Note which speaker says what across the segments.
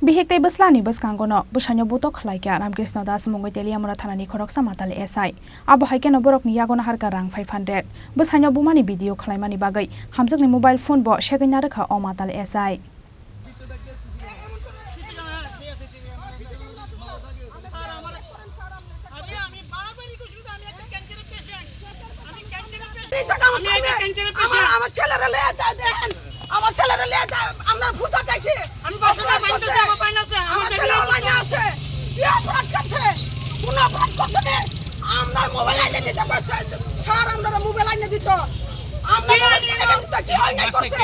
Speaker 1: Bihekte beslani beskangono besanyo butok khlaikya Ramkrishna Das mungoi Teliamura thanani khorok samatale SI abo haikeno borok ni yagona harka rang 500 besanyo bumani video khlaimani bagai hamjakni mobile phone bo shegina rakha omatal SI
Speaker 2: আমার ছেলেরা লয়ে দেন আমার ছেলেরা লয়ে আমরা ফুটা চাইছি আমি বাসনা পাইতে যাব পাইনা আছে আমার ছেলে লাইনে আছে কি অপরাধ করছে কোন অপরাধ করছে না আমরা মোবাইল আইনে দিতে পারছে স্যার আমরা মোবাইল আইনে দিত আমরা মোবাইল কি হয় না করছে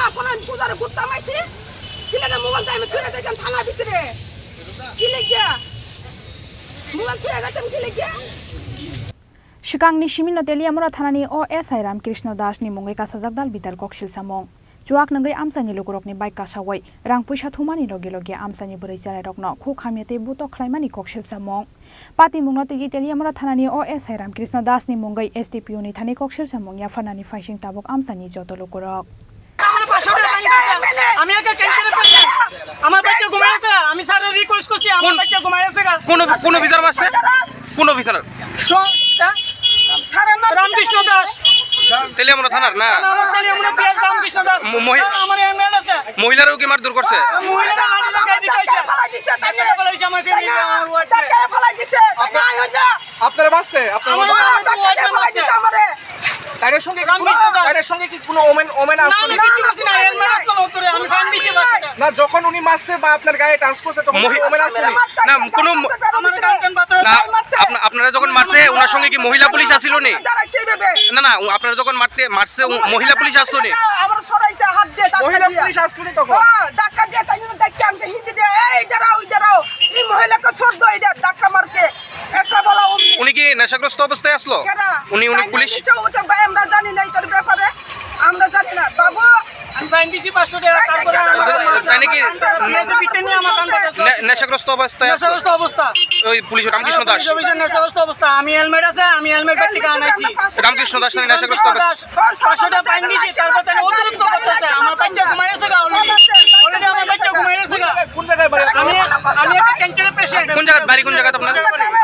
Speaker 2: আপন আমি পূজারে ঘুরতাম আইছি কি লাগে মোবাইলটা আমি ছুঁয়ে দিয়েছেন থানা ভিতরে কি লাগিয়া মোবাইল ছুঁয়ে গেছেন কি লাগিয়া
Speaker 1: Shikangni Shimino Teliamura Thanani o SI Ramkrishna Das ni mungai kasajak dal bitar kokshil samong Juak nangai amsani lugurok ni bike kasawai rang puisa thumani loge amsani burai jarai rokno khu khamyate butok khlaimani kokshil samong Pati mungno tigi Teliamura Thanani o SI Ramkrishna Das ni mungai SDPO ni thani kokshil samong ya fanani faising tabok amsani joto lugurok
Speaker 3: আমি একটা ক্যান্সারের patient আমার বাচ্চা ঘুমায় আছে আমি স্যারের request করছি আমার বাচ্চা ঘুমায় আছে
Speaker 4: কোন অফিসার মারছে কোন অফিসার
Speaker 3: রামকৃষ্ণ দাস
Speaker 4: তেলিয়ামুড়া থানার না
Speaker 3: তেলিয়ামুড়া পিএস রামকৃষ্ণ দাস আমার এমএল আছে
Speaker 4: মহিলারও কি মারধর করছে
Speaker 3: মহিলারা লাগাই দিছে টাকা ফলাইছে আমার ফ্যামিলি আমার ওয়ার্ড
Speaker 2: টাকা ফলাই দিছে টাকা আইও যা
Speaker 4: আপনারা মারছে আপনারা
Speaker 2: টাকা ফলাই দিছে আমারে
Speaker 4: তাদের সঙ্গে কি কোনো ওমেন আসতো
Speaker 3: না এমএল আসলো উত্তরে আমি ফাইন দিতে পারছি
Speaker 4: না যখন উনি মারছে বা আপনার গায়ে টাচ করছে তখন ওমেন আসতো না কোনো
Speaker 3: আমার কাউন্টেন পাত্র
Speaker 4: না আপনারা যখন মারছে ওনার সঙ্গে কি মহিলা পুলিশ আসিল নি না আপনারা যখন মারছে মহিলা পুলিশ আসলো নি
Speaker 2: আমরা সরাইছে হাত দিয়ে
Speaker 4: মহিলা পুলিশ আসলো নি তখন
Speaker 2: ধাক্কা দিয়ে তাই দেখতে আনছে হিন্দি দিয়ে এই দাঁড়াও এই মহিলাকে ছোড় দাও এটা ধাক্কা মারকে এসে বলা
Speaker 4: উনি কি নেশাগ্রস্ত অবস্থায় আসলো উনি পুলিশ
Speaker 2: ওটা ভাই আমরা জানি না এটার ব্যাপারে আমরা জানি না বাবু
Speaker 3: আমি ফাইন দিছি 500 টাকা তারপরে
Speaker 4: তাই নাকি
Speaker 3: পিটনি আমার কান
Speaker 4: নেশাগ্রস্ত অবস্থায়
Speaker 3: নেশাগ্রস্ত অবস্থা
Speaker 4: ওই পুলিশ রামকৃষ্ণ দাস
Speaker 3: নেশাগ্রস্ত অবস্থা আমি হেলমেট আছে আমি হেলমেট ব্যক্তিকে আনাইছি
Speaker 4: রামকৃষ্ণ দাস নেশাগ্রস্ত অবস্থা
Speaker 3: 500 টাকা ফাইন দিছি তারপর তাই অতিরিক্ত করতেছে আমার বাচ্চা ঘুমায় আছে অলরেডি আমার বাচ্চা ঘুমায় আছে
Speaker 4: কোন জায়গায় বাড়ি
Speaker 3: আমি একটা ক্যান্সারের পেশেন্ট
Speaker 4: কোন জায়গায় বাড়ি কোন জায়গায় আপনার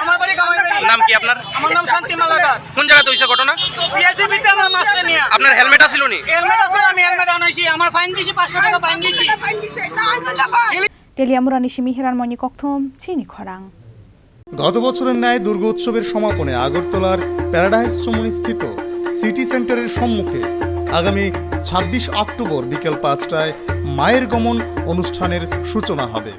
Speaker 3: আমার বাড়ি কামাইবাড়ি
Speaker 4: নাম কি আপনার
Speaker 3: আমার নাম শান্তি মালাকার
Speaker 4: কোন জায়গায় হইছে ঘটনা
Speaker 3: পিএসবিতে আমার মাস্টার নিয়া
Speaker 4: আপনার হেলমেট আছিল নি
Speaker 3: হেলমেট আছে আমি হেলমেট আনাইছি আমার ফাইন দিছি 500 টাকা ফাইন দিছি
Speaker 1: Teliamura ni Shimi Hiranmoni kokthom chini khorang
Speaker 5: গত বছরের ন্যায় দুর্গোৎসবের সমাপনে আগরতলার প্যারাডাইস চমুনি স্থিত সিটি সেন্টারের সম্মুখে আগামী 26 অক্টোবর বিকেল 5টায় মায়ের গমন অনুষ্ঠানের সূচনা হবে।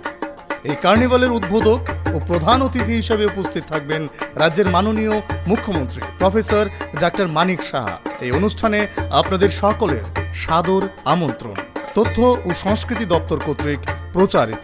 Speaker 5: এই কার্নিভালের উদ্বোধক ও প্রধান অতিথি হিসেবে উপস্থিত থাকবেন রাজ্যের মাননীয় মুখ্যমন্ত্রী প্রফেসর ডাক্তার মানিক সাহা। এই অনুষ্ঠানে আপনাদের সকলের সাদর আমন্ত্রণ। তথ্য ও সংস্কৃতি দপ্তর কর্তৃক প্রচারিত।